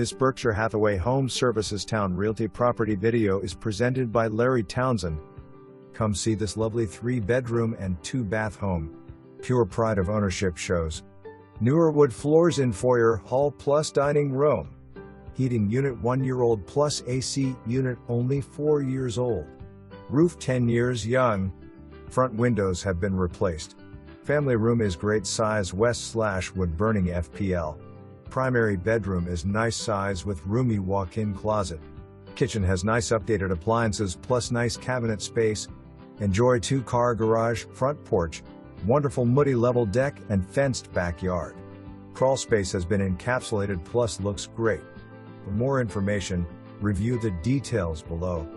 This Berkshire Hathaway Home Services Towne Realty property video is presented by Larry Townsend. Come see this lovely 3-bedroom and 2-bath home. Pure pride of ownership shows. Newer wood floors in foyer, hall plus dining room. Heating unit 1-year-old plus AC unit only 4 years old. Roof 10 years young. Front windows have been replaced. Family room is great size west/wood burning FPL. Primary bedroom is nice size with roomy walk-in closet. Kitchen has nice updated appliances plus nice cabinet space. Enjoy 2-car garage, front porch, wonderful muti-level deck and fenced backyard. Crawlspace has been encapsulated plus looks great. For more information, review the details below.